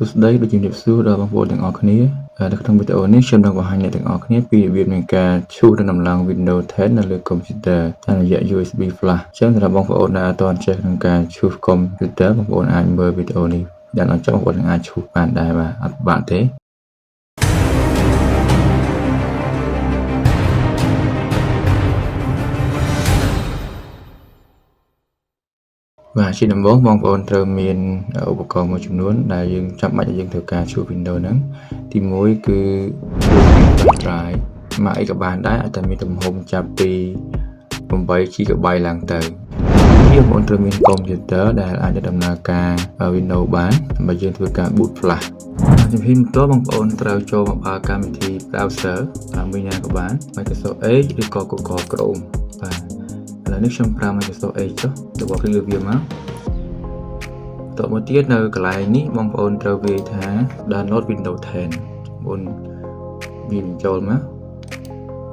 សួស្តីដូចជំរាបសួរដល់បងប្អូនទាំងអស់គ្នានៅក្នុងវីដេអូនេះខ្ញុំនឹងបង្ហាញអ្នកទាំងអស់គ្នាពីរបៀបនៃការឈូសនិងដំឡើង Windows 10 នៅលើកុំព្យូទ័រតាមរយៈ USB flash អញ្ចឹងសម្រាប់បងប្អូនដែលអត់ទាន់ចេះក្នុងការឈូសកុំព្យូទ័របងប្អូនអាចមើលវីដេអូនេះយ៉ាងណាចង់បងប្អូនអាចឈូសបានដែរបាទអត់ពិបាកទេបាទជាដំបូងបងប្អូនត្រូវមានឧបករណ៍មួយចំនួនដែលយើងចាំបាច់ឲ្យយើងធ្វើការឈូស Windows ហ្នឹងទី1គឺ drive មកអីក៏បានដែរអាចតែមានទំហំចាប់ពី8 GB ឡើងទៅនេះបងប្អូនត្រូវមានកុំព្យូទ័រដែលអាចដំណើរការ Windows បានដើម្បីយើងធ្វើការ boot flash ជំហានបន្ទាប់បងប្អូនត្រូវចូលមកបើកកម្មវិធី browser តាមមួយណាក៏បាន Microsoft Edge ឬក៏ Google Chrome បាទឥឡូវនេះខ្ញុំប្រើ Microsoft Edge ចុះទៅបកលើវាមកតមកទៀតនៅកន្លែងនេះបងប្អូនត្រូវវាយថា download Windows 10បងប្អូនវាចូលមក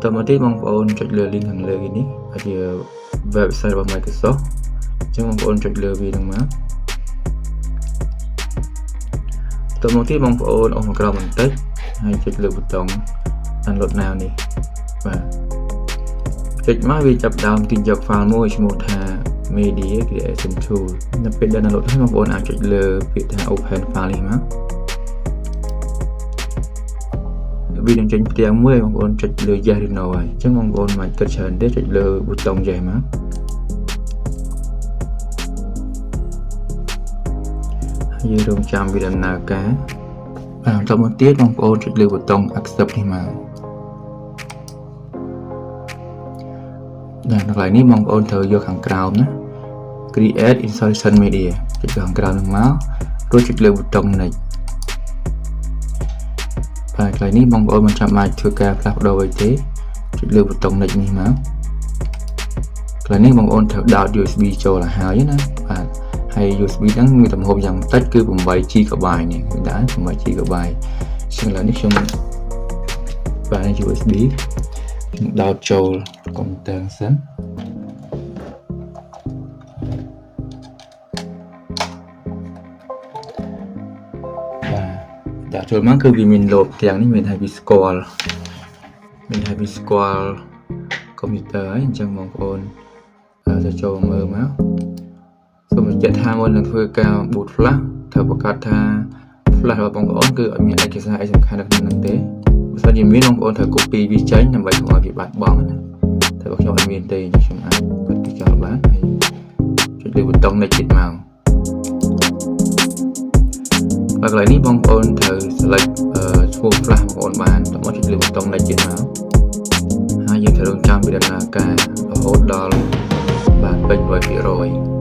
តមកទៀតបងប្អូនចុចលើ link ខាងលើនេះអាចជា website របស់ Microsoft អញ្ចឹងបងប្អូនចុចលើវានឹងមកតមកទៀតបងប្អូនអស់មកក្រោមបន្តិចហើយចុចលើប៊ូតុង download now នេះបាទចុចមកវាចាប់ដើមទាញយក file មួយឈ្មោះថា Media Creation Tool នៅពេល download ហើយបងប្អូនអាចចុចលើពាក្យថា Open file នេះមកវានឹងចេញផ្ទាំងមួយបងប្អូនចុចលើ Yes ឬ No ហើយអញ្ចឹងបងប្អូនមិនគិតច្រើនទេចុចលើប៊ូតុង Yes មកហើយយើងរងចាំវាដំណើរការបន្តមកទៀតបងប្អូនចុចលើប៊ូតុង Accept នេះមកនៅកន្លែងនេះបងប្អូនត្រូវយកខាងក្រោមណា Create Installation Media ចុចខាងក្រោមនឹងមករួចចុចលើប៊ូតុង Next ហើយកន្លែងនេះបងប្អូនមិនចាំបាច់ធ្វើការផ្លាស់ប្ដូរអីទេចុចលើប៊ូតុង Next នេះមកកន្លែងនេះបងប្អូនត្រូវដោត USB ចូលឲ្យហើយណាបាទហើយ USB ហ្នឹងមានទំហំយ៉ាងតិចគឺ8 GB នេះដែរ8 GB ជាងឥឡូវនេះខ្ញុំបាទ USB ដោតចូលកុំព្យូទ័រសិនបាទចូលមកគឺវាមានលបទាំងនេះមានឲ្យវាស្គាល់កុំព្យូទ័រហើយអញ្ចឹងបងប្អូនទៅចូលមើលមកសូមបញ្ជាក់ថាមុននឹងធ្វើការ boot flash ត្រូវប្រកាសថា flash របស់បងប្អូនគឺអត់មានឯកសារអីសំខាន់នៅក្នុងនោះទេបើសិនជាមានបងប្អូនត្រូវ copy វាចេញដើម្បីកុំឲ្យវាបាត់បង់ណាតែបើខ្ញុំអត់មានទេខ្ញុំអាចបិទវាចោលបានហើយចុចលើប៊ូតុង Next ទៀតមកហើយកន្លែងនេះបងប្អូនត្រូវ select ឈ្មោះ flash បងប្អូនបានតមកចុចលើប៊ូតុង Next ទៀតមកហើយយើងត្រូវរងចាំវាដំណើរការរហូតដល់បានពេញ 100%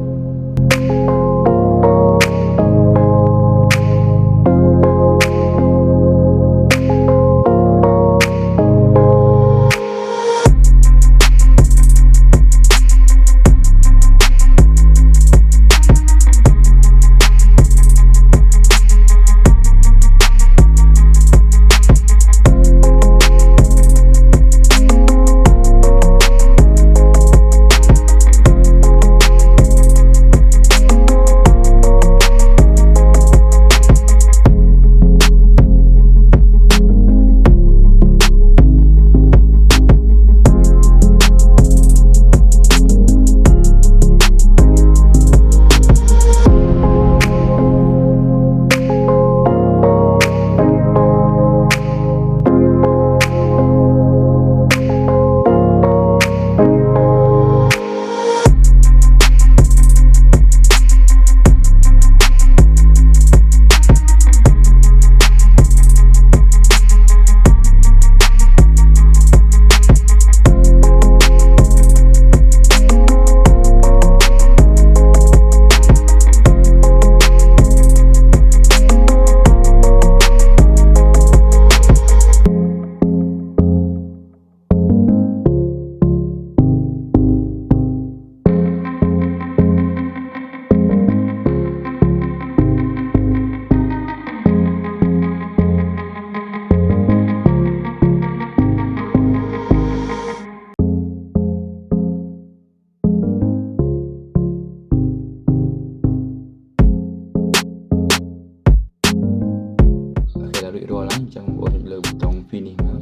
រួចរាល់ហើយអញ្ចឹងបងប្អូនចុចលើប៊ូតុង finish មក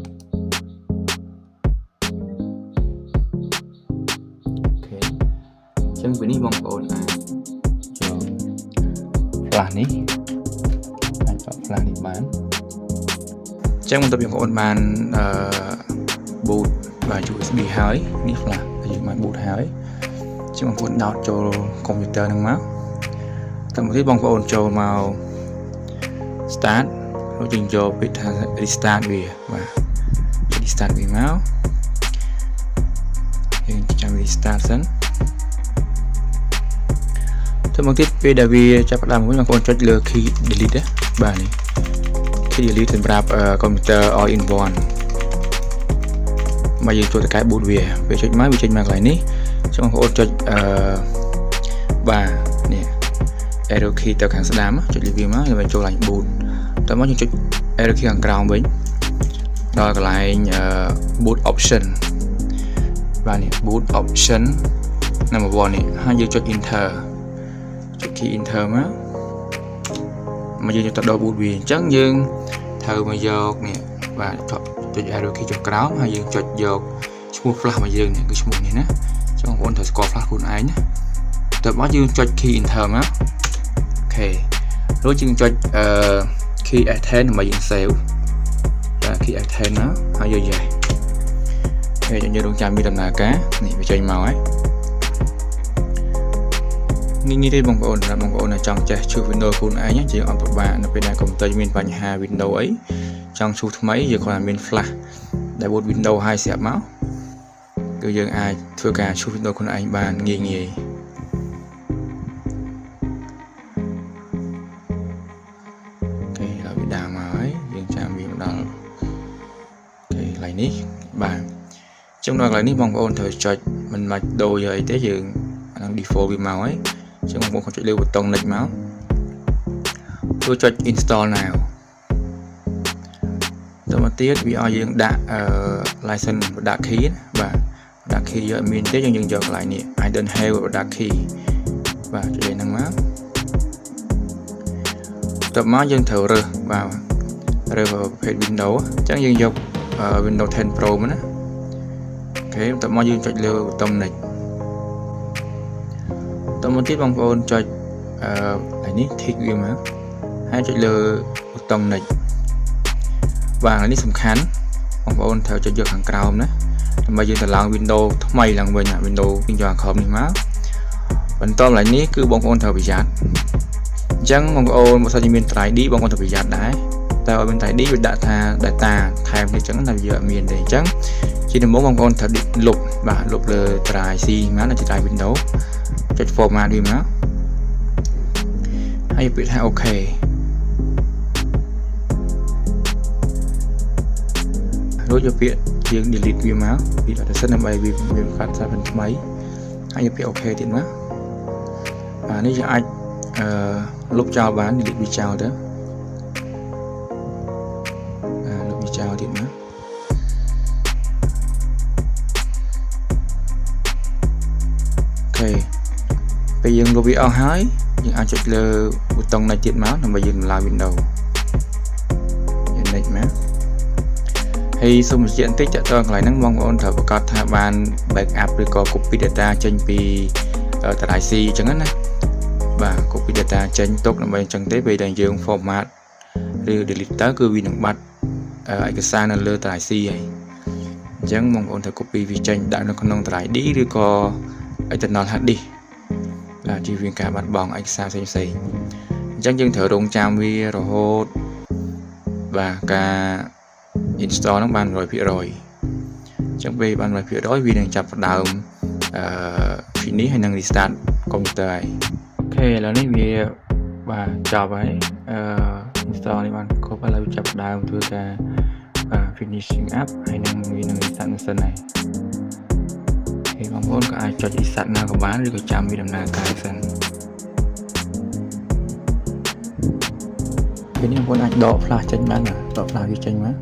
អូខេអញ្ចឹងពីនេះបងប្អូនអាចយក flash នេះអាចបក flash នេះបានអញ្ចឹងបន្ទាប់ពីបងប្អូនបានboot បាទ USB ហើយនេះ flash យើងបាន boot ហើយអញ្ចឹងបងប្អូនដោតចូលកុំព្យូទ័រហ្នឹងមកតាមមកទៀតបងប្អូនចូលមក start រួចយើងយកពាក្យថា restart វាបាទ restart វាមកយើងចាំ restart សិនទៅមកទៀតពេលដែលវាចាប់ផ្ដើមវិញបងប្អូនចុចលើ key delete បាទនេះ key delete សម្រាប់កុំព្យូទ័រ all in one មកយើងចូលទៅកែ boot វាពេលចុចមកវាចេញមកកន្លែងនេះអញ្ចឹងបងប្អូនចុចបាទនេះ arrow key ទៅខាងស្ដាំចុចលើវាមកយើងចូលឡើង boot តោះមកយើងចុច arrow key ខាងក្រោមវិញដល់កន្លែងboot option បាទនេះ boot option number 1នេះហើយយើងចុច enter ចុច key enter មកយើងយកទៅដល់ boot វាអញ្ចឹងយើងត្រូវមកយកនេះបាទចុច arrow key ចុចក្រោមហើយយើងចុចយកឈ្មោះ flash របស់យើងនេះគឺឈ្មោះនេះណាអញ្ចឹងបងប្អូនត្រូវស្គាល់ flash ខ្លួនឯងណាតើមកយើងចុច key enter មកអូខេរួចយើងចុចkey F10 ដើម្បីយើង save បាទ key F10 មកហើយយើង yes ហើយយើងរងចាំមានដំណើរការនេះវាចេញមកហើយនេះទេបងប្អូនសម្រាប់បងប្អូនដែលចង់ចេះជួស Windows ខ្លួនឯងជាអត់ពិបាកនៅពេលដែលកុំព្យូទ័រមានបញ្ហា Windows អីចង់ជួសថ្មីយើងគ្រាន់តែមាន flash ដែល boot Windows ហើយស្រាប់មកគឺយើងអាចធ្វើការជួស Windows ខ្លួនឯងបានងាយៗដើមមកហើយយើងចាំវាមកដល់អូខេកន្លែងនេះបាទចឹងដល់កន្លែងនេះបងប្អូនត្រូវចុចមិនបាច់ដូរយកអីទេយើងអានឹង default វាមកហើយចឹងបងប្អូនចុចលើប៊ូតុង next មករួចចុច install now តមកទៀតវាឲ្យយើងដាក់license product key បាទ product key យកមានទេយើងយកកន្លែងនេះ I don't have product key បាទចុចហ្នឹងមកតមកយើងត្រូវរើសបាទរើសប្រភេទ Windows អញ្ចឹងយើងយក Windows 10 Pro មកណាអូខេតមកយើងចុចលើប៊ូតុង next តមកទៀតបងប្អូនចុចនេះ tick វាមកហើយចុចលើប៊ូតុង next បាទនេះសំខាន់បងប្អូនត្រូវចុចយកខាងក្រោមណាដើម្បីយើងទៅឡើង Windows ថ្មីឡើងវិញ Windows យើងយកខាងក្រោមនេះមកបន្តកន្លែងនេះគឺបងប្អូនត្រូវប្រយ័ត្នអញ្ចឹងបងប្អូនបើសិនជាមាន 3D បងប្អូនត្រូវប្រយ័ត្នដែរតែឲ្យមាន 3D វាដាក់ថា data ថែមនេះអញ្ចឹងតែវាអត់មានទេអញ្ចឹងជាដំបូងបងប្អូនត្រូវលុបបាទលុបលើ drive C មកនៅជា drive Windows ចុច format វាមកហើយពាក្យថា OK រួចយកពាក្យយើង delete វាមកពីអត់សិនដើម្បីវាកាត់សារเป็นថ្មីហើយយកពាក្យ OK ទៀតមកបាទនេះយើងអាចលុបចោលបាន delete វាចោលទៅលុបវាចោលទៀតមកអូខេពេលយើងលុបវាអស់ហើយយើងអាចចុចលើប៊ូតុង next ទៀតមកដើម្បីយើងឡើង Windows យើង next មកហើយសូមបញ្ជាក់បន្តិចតើកន្លែងហ្នឹងបងប្អូនត្រូវប្រកាសថាបាន backup ឬក៏ copy data ចេញពីdrive C អញ្ចឹងណាបាទ copy data ចេញទុកដើម្បីអញ្ចឹងទេពេលដែលយើង format ឬ delete ទៅគឺវានឹងបាត់ឯកសារនៅលើ drive C ហើយអញ្ចឹងបងប្អូនត្រូវ copy វាចេញដាក់នៅក្នុង drive D ឬក៏ external hard disk បាទជៀសវាងការបាត់បង់ឯកសារផ្សេងៗអញ្ចឹងយើងត្រូវរងចាំវារហូតបាទការ install ហ្នឹងបាន 100% អញ្ចឹងពេលបាន 100% វានឹងចាប់ផ្ដើមfinish ហើយនឹង restart កុំព្យូទ័រហើយអូខេឥឡូវនេះវាបាទចប់ហើយinstall នេះបានគ្រប់ឥឡូវចាប់ផ្ដើមធ្វើការfinishing up ហើយនឹងវានឹង restart នឹងសិនហើយហើយបងប្អូនក៏អាចចុច restart ណាក៏បានឬក៏ចាំវាដំណើរការសិនពេលនេះបងប្អូនអាចដក flash ចេញបានដក flash វាចេញមក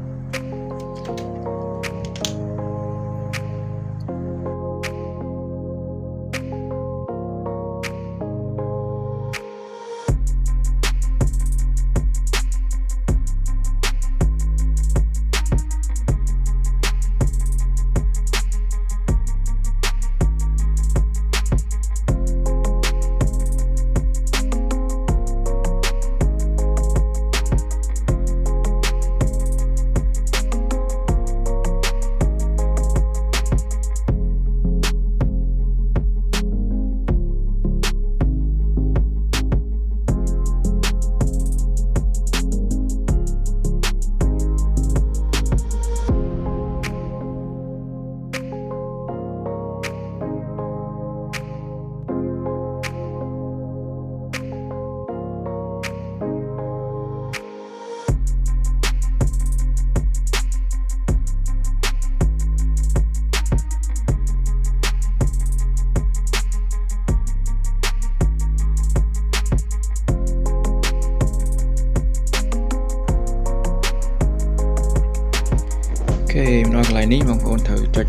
Okay ម្ដងកន្លែងនេះបងប្អូនត្រូវចុច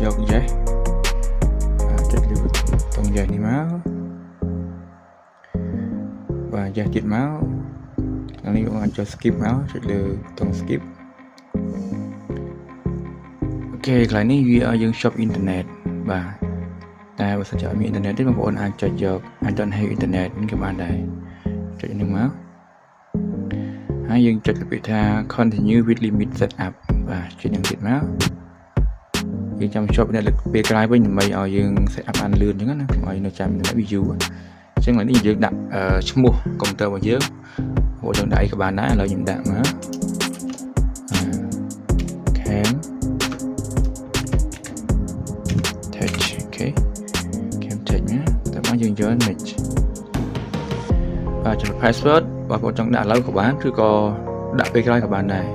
យក yes ចុចលើប៊ូតុង yes នេះមកបាទ yes ទៀតមកខាងនេះបងអាចចុច skip មកចុចលើប៊ូតុង skip អូខេកន្លែងនេះវាឲ្យយើង shop internet បាទតែបើសិនជាអត់មាន internet ទេបងប្អូនអាចចុចយក I don't have internet នេះក៏បានដែរចុចនេះមកហើយយើងចុចលើពាក្យថា continue with limit setup បាទចុចនឹងទៀតមកយើងចាំ shop នៅពេលក្រោយវិញដើម្បីឲ្យយើង set up បានលឿនអញ្ចឹងណាកុំឲ្យនៅចាំ internet វាយូរអញ្ចឹងឥឡូវនេះយើងដាក់ឈ្មោះកុំព្យូទ័ររបស់យើងហៅយើងដាក់អីក៏បានដែរឥឡូវខ្ញុំដាក់មកcam touch អូខេ cam touch ណាតែមកយើងយក next បាទចំពោះ password បងប្អូនចង់ដាក់ឥឡូវក៏បានឬក៏ដាក់ពេលក្រោយក៏បានដែរ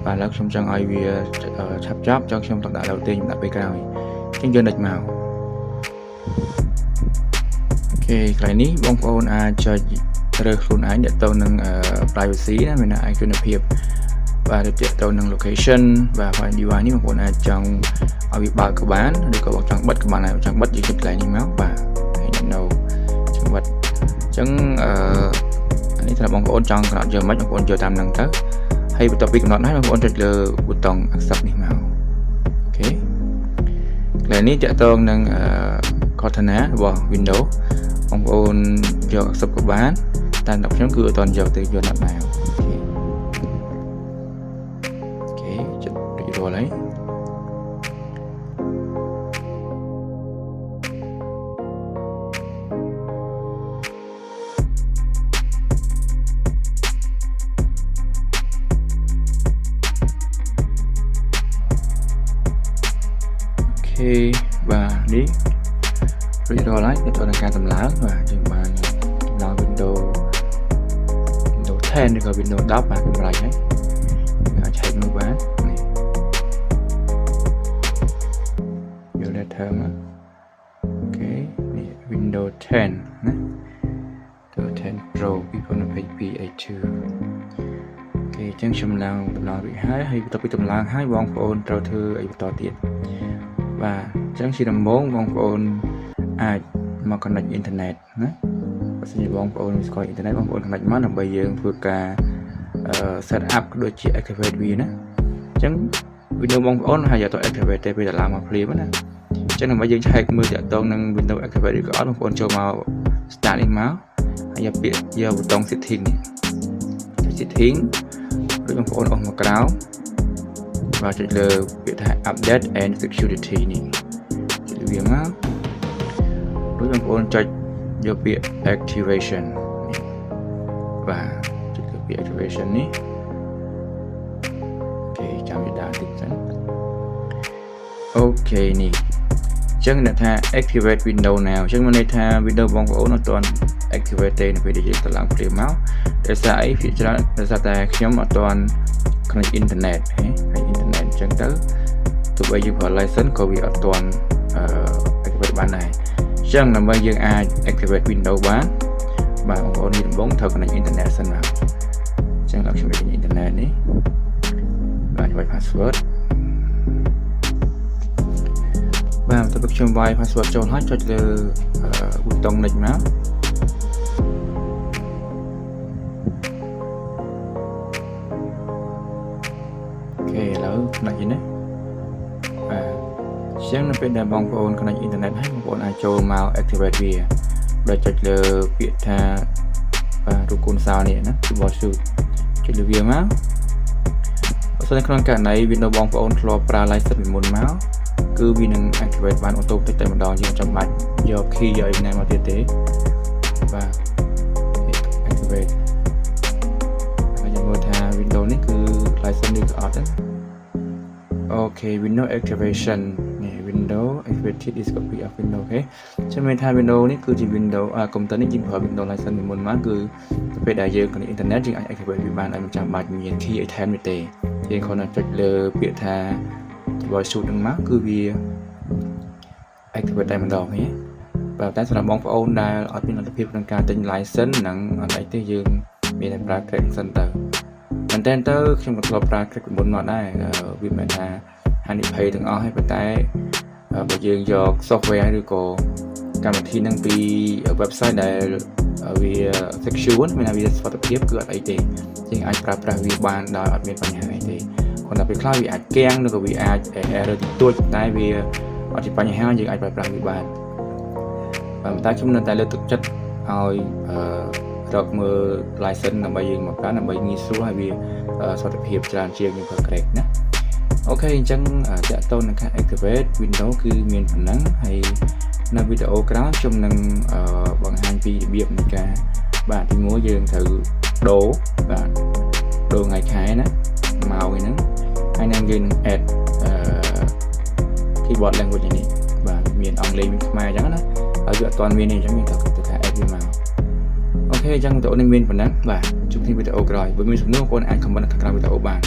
បាទឥឡូវខ្ញុំចង់ឲ្យវាឆាប់ចប់ចង់ខ្ញុំต้องដាក់ឥឡូវទេខ្ញុំដាក់ពេលក្រោយអញ្ចឹងយក next មកអូខេកន្លែងនេះបងប្អូនអាចចុចរើសខ្លួនឯងទាក់ទងនឹង privacy ណាមានឯកជនភាពបាទទាក់ទងនឹង location បាទ file device នេះបងប្អូនអាចចង់ឲ្យវាបើកក៏បានឬក៏បងចង់បិទក៏បានដែរចង់បិទយើងចុចកន្លែងនេះមកបាទហើយ no ចង់បិទអញ្ចឹងអានេះถ้าបងប្អូនចង់កំណត់យកមិនបងប្អូនយកតាមនឹងទៅហើយបន្ទាប់ពីកំណត់ហើយបងប្អូនចុចលើប៊ូតុង accept នេះមកអូខេកន្លែងនេះទាក់ទងនឹងCortana របស់ Windows បងប្អូនយក accept ក៏បានតែដល់ខ្ញុំគឺអត់ទាន់យកទេយកណាត់ដែរអូខេចុចរួចរាល់ហើយបាទនេះរួចរាល់ហើយទៅដល់ការតម្លើងបាទយើងបានតម្លើង Windows 10 ឬក៏ Windows 10 បាទកម្រិតហើយអាចឆែកមើលបាននេះយក letter មកអូខេនេះ Windows 10 ណាទៅ 10 Pro 2022 អូខេអញ្ចឹងខ្ញុំឡើងតម្លើងរួចហើយបន្ទាប់ពីតម្លើងហើយបងប្អូនត្រូវធ្វើអីបន្តទៀតបាទអញ្ចឹងជាដំបូងបងប្អូនអាចមក connect internet ណាបើសិនជាបងប្អូនស្គាល់ internet បងប្អូន connect មកដើម្បីយើងធ្វើការ set up ដូចជា activate វាណាអញ្ចឹង Windows បងប្អូនហើយយកទៅ activate ទេពេលដល់ឡើងមកភ្លាមណាអញ្ចឹងដើម្បីយើងឆែកមើលតាក់ទងនឹង Windows activate ឬក៏អត់បងប្អូនចូលមក start នេះមកហើយយកពាក្យយកប៊ូតុង setting នេះ setting ដូចបងប្អូនអស់មកក្រោមបាទចុចលើពាក្យថា update and security នេះចុចលើវាមកដូចបងប្អូនចុចយកពាក្យ activation នេះបាទចុចលើពាក្យ activation នេះអូខេចាំវាដាក់តិចសិនអូខេនេះអញ្ចឹងអ្នកថា activate window now អញ្ចឹងមានន័យថា window បងប្អូនអត់ទាន់ activate ទេនៅពេលដែលយើងទៅឡើងព្រាមមកដោយសារអីភាគច្រើនដោយសារតែខ្ញុំអត់ទាន់ connect internet ហើយ internet អញ្ចឹងទៅទោះបីយើងប្រើ license ក៏វាអត់ទាន់activate បានដែរអញ្ចឹងដើម្បីយើងអាច activate window បានបាទបងប្អូននេះដំបូងត្រូវ connect internet សិនមកអញ្ចឹងដល់ខ្ញុំមាន internet នេះបាទខ្ញុំ password បាទបន្ទាប់ពីខ្ញុំវាយ password ចូលហើយចុចលើប៊ូតុង next មកអូខេឥឡូវ connect យីណាបាទអញ្ចឹងនៅពេលដែលបងប្អូន connect internet ហើយបងប្អូនអាចចូលមក activate វាដោយចុចលើពាក្យថារូបកូនសោនេះណា keyboard shoot ចុចលើវាមកបើសិនក្នុងករណី Windows បងប្អូនធ្លាប់ប្រើ license ពីមុនមកគឺវានឹង activate បានអូតូតិចតែម្ដងយើងចាំបាច់យក key យកអីណាមកទៀតទេបាទ activate ហើយយើងមើលថា Windows នេះគឺ license ឬក៏អត់ទេអូខេ Windows activation នេះ Windows activated is copy of Windows អូខេចាំមានថា Windows នេះគឺជា Windows កុំព្យូទ័រនេះយើងប្រើ Windows license ពីមុនមកគឺទៅពេលដែលយើង connect internet យើងអាច activate វាបានឲ្យមិនចាំបាច់មាន key អីថែមទេយើងគ្រាន់តែចុចលើពាក្យថា keyboard shoot នឹងមកគឺវា activate តែម្ដងនេះបាទតែសម្រាប់បងប្អូនដែលអត់មានលទ្ធភាពក្នុងការទិញ license និងអត់អីទេយើងមានតែប្រើ credit សិនទៅមិន មែនតើខ្ញុំក៏ធ្លាប់ប្រើ Click មុនមកដែរវាមិនថាហានិភ័យទាំងអស់ហើយប៉ុន្តែបើយើងយក software ឬក៏កម្មវិធីនឹងពី website ដែលវា secure មានថាវាសុវត្ថិភាពគឺអត់អីទេយើងអាចប្រើប្រាស់វាបានដោយអត់មានបញ្ហាអីទេគ្រាន់តែពេលខ្លះវាអាចគាំងឬក៏វាអាច error តិចតួចតែវាអត់ជាបញ្ហាយើងអាចប្រើប្រាស់វាបានប៉ុន្តែខ្ញុំនៅតែលើកទឹកចិត្តឲ្យរកមើល license ដើម្បីយើងមកប្រើដើម្បីងាយស្រួលហើយវាសុវត្ថិភាពច្រើនជាងយើងប្រើ Crack ណាអូខេអញ្ចឹងតាក់ទងនឹងការ activate Windows គឺមានប៉ុណ្ណឹងហើយនៅវីដេអូក្រោយខ្ញុំនឹងបង្ហាញពីរបៀបនៃការបាទទី1យើងត្រូវដូរបាទដូរថ្ងៃខែណាម៉ោងហ្នឹងហើយនឹងយើងនឹង add keyboard language នេះបាទមានអង់គ្លេសមានខ្មែរអញ្ចឹងណាហើយវាអត់ទាន់មានទេអញ្ចឹងយើងត្រូវថា add វាមកអូខេអញ្ចឹងវីដេអូនេះមានប៉ុណ្ណឹងបាទជួបគ្នាវីដេអូក្រោយបើមានសំណួរបងប្អូនអាច comment នៅខាងក្រោមវីដេអូបាន